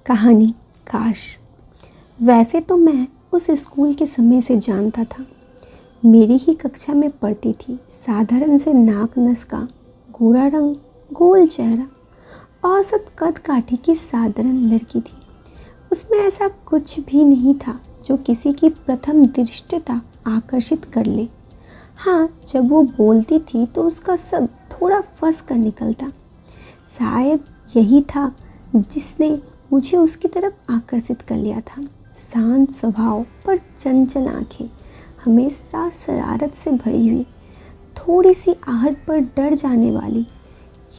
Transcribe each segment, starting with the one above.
कहानी काश। वैसे तो मैं उस स्कूल के समय से जानता था। मेरी ही कक्षा में पढ़ती थी। साधारण से नाक नस का, गोरा रंग, गोल चेहरा, औसत कद काठी की साधारण लड़की थी। उसमें ऐसा कुछ भी नहीं था जो किसी की प्रथम दृष्टता आकर्षित कर ले। हाँ, जब वो बोलती थी तो उसका सब थोड़ा फंस कर निकलता। शायद यही था जिसने मुझे उसकी तरफ आकर्षित कर लिया था। शांत स्वभाव पर चंचल आंखें, हमेशा शरारत से भरी हुई, थोड़ी सी आहट पर डर जाने वाली,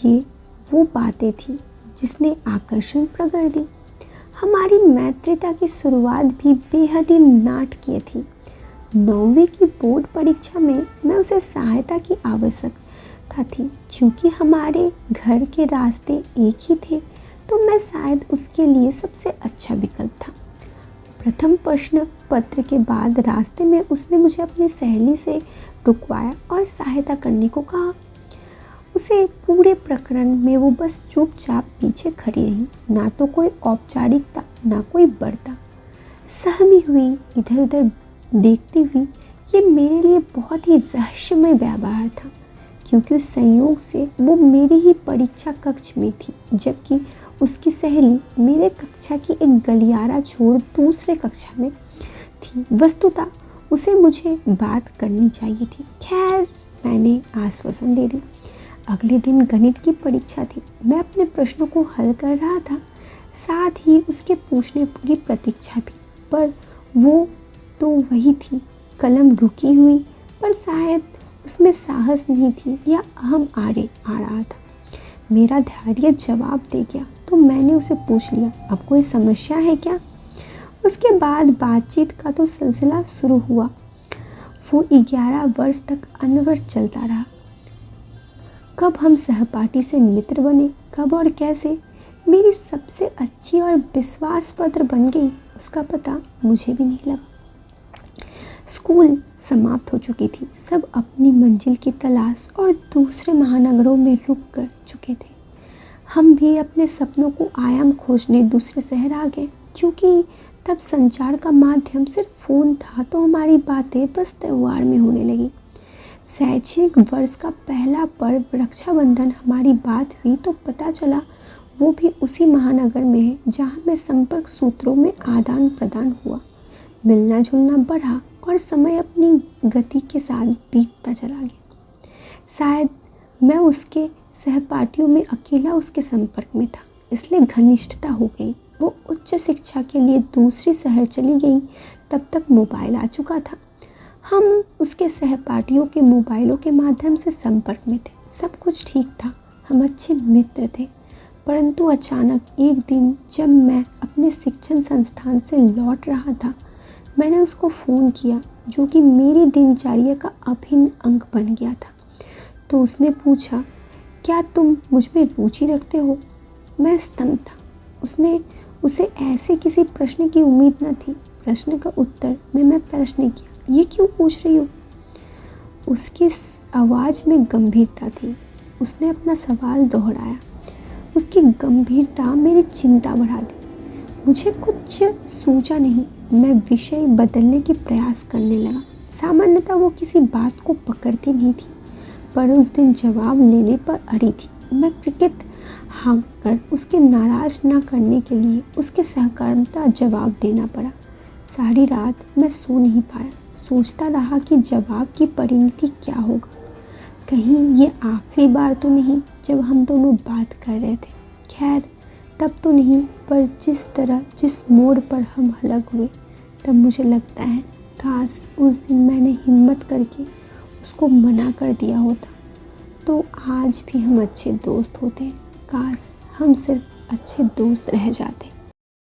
ये वो बातें थी जिसने आकर्षण प्रकट दी। हमारी मैत्रिता की शुरुआत भी बेहद ही नाटकीय थी। 9वीं की बोर्ड परीक्षा में मैं उसे सहायता की आवश्यकता थी। चूँकि हमारे घर के रास्ते एक ही थे तो मैं शायद उसके लिए सबसे अच्छा विकल्प था। प्रथम प्रश्न पत्र के बाद रास्ते में उसने मुझे अपनी सहेली से रुकवाया और सहायता करने को कहा। उसे पूरे प्रकरण में वो बस चुपचाप पीछे खड़ी रही। ना तो कोई औपचारिकता, ना कोई बढ़ता। सहमी हुई, इधर उधर देखती हुई। ये मेरे लिए बहुत ही रहस्यमय व्यवहार था, क्योंकि उस संयोग से वो मेरी ही परीक्षा कक्ष में थी, जबकि उसकी सहेली मेरे कक्षा की एक गलियारा छोड़ दूसरे कक्षा में थी। वस्तुतः उसे मुझे बात करनी चाहिए थी। खैर, मैंने आश्वासन दे दी। अगले दिन गणित की परीक्षा थी। मैं अपने प्रश्नों को हल कर रहा था, साथ ही उसके पूछने की प्रतीक्षा भी। पर वो तो वही थी, कलम रुकी हुई, पर शायद उसमें साहस नहीं थी या अहम आड़े आ रहा था। मेरा धैर्य जवाब दे गया तो मैंने उसे पूछ लिया, अब कोई समस्या है क्या? उसके बाद बातचीत का तो सिलसिला शुरू हुआ। वो 11 वर्ष तक अनवरत चलता रहा। कब हम सहपाठी से मित्र बने, कब और कैसे मेरी सबसे अच्छी और विश्वास पात्र बन गई, उसका पता मुझे भी नहीं लगा। स्कूल समाप्त हो चुकी थी। सब अपनी मंजिल की तलाश और दूसरे महानगरों में रुक कर चुके थे। हम भी अपने सपनों को आयाम खोजने दूसरे शहर आ गए। क्योंकि तब संचार का माध्यम सिर्फ फ़ोन था तो हमारी बातें बस त्योहार में होने लगी। शैक्षणिक वर्ष का पहला पर्व रक्षाबंधन हमारी बात हुई तो पता चला वो भी उसी महानगर में है जहाँ में संपर्क सूत्रों में आदान प्रदान हुआ। मिलना जुलना बढ़ा और समय अपनी गति के साथ बीतता चला गया। शायद मैं उसके सहपाठियों में अकेला उसके संपर्क में था, इसलिए घनिष्ठता हो गई। वो उच्च शिक्षा के लिए दूसरी शहर चली गई। तब तक मोबाइल आ चुका था। हम उसके सहपाठियों के मोबाइलों के माध्यम से संपर्क में थे। सब कुछ ठीक था, हम अच्छे मित्र थे। परंतु अचानक एक दिन जब मैं अपने शिक्षण संस्थान से लौट रहा था, मैंने उसको फ़ोन किया, जो कि मेरी दिनचर्या का अभिन्न अंग बन गया था। तो उसने पूछा, क्या तुम मुझ में रुचि रखते हो? मैं स्तब्ध था। उसे ऐसे किसी प्रश्न की उम्मीद न थी। प्रश्न का उत्तर में मैं प्रश्न किया, ये क्यों पूछ रही हो? उसकी आवाज़ में गंभीरता थी। उसने अपना सवाल दोहराया। उसकी गंभीरता मेरी चिंता बढ़ा दी। मुझे कुछ सूझा नहीं। मैं विषय बदलने की प्रयास करने लगा। सामान्यतः वो किसी बात को पकड़ती नहीं थी, पर उस दिन जवाब लेने पर अड़ी थी। मैं क्रिकेट हाँक कर उसके नाराज न करने के लिए उसके सहकर्मता जवाब देना पड़ा। सारी रात मैं सो नहीं पाया। सोचता रहा कि जवाब की परिणति क्या होगा। कहीं ये आखिरी बार तो नहीं जब हम दोनों बात कर रहे थे। खैर, तब तो नहीं, पर जिस मोड़ पर हम अलग हुए, तब मुझे लगता है काश उस दिन मैंने हिम्मत करके उसको मना कर दिया होता तो आज भी हम अच्छे दोस्त होते। काश हम सिर्फ अच्छे दोस्त रह जाते।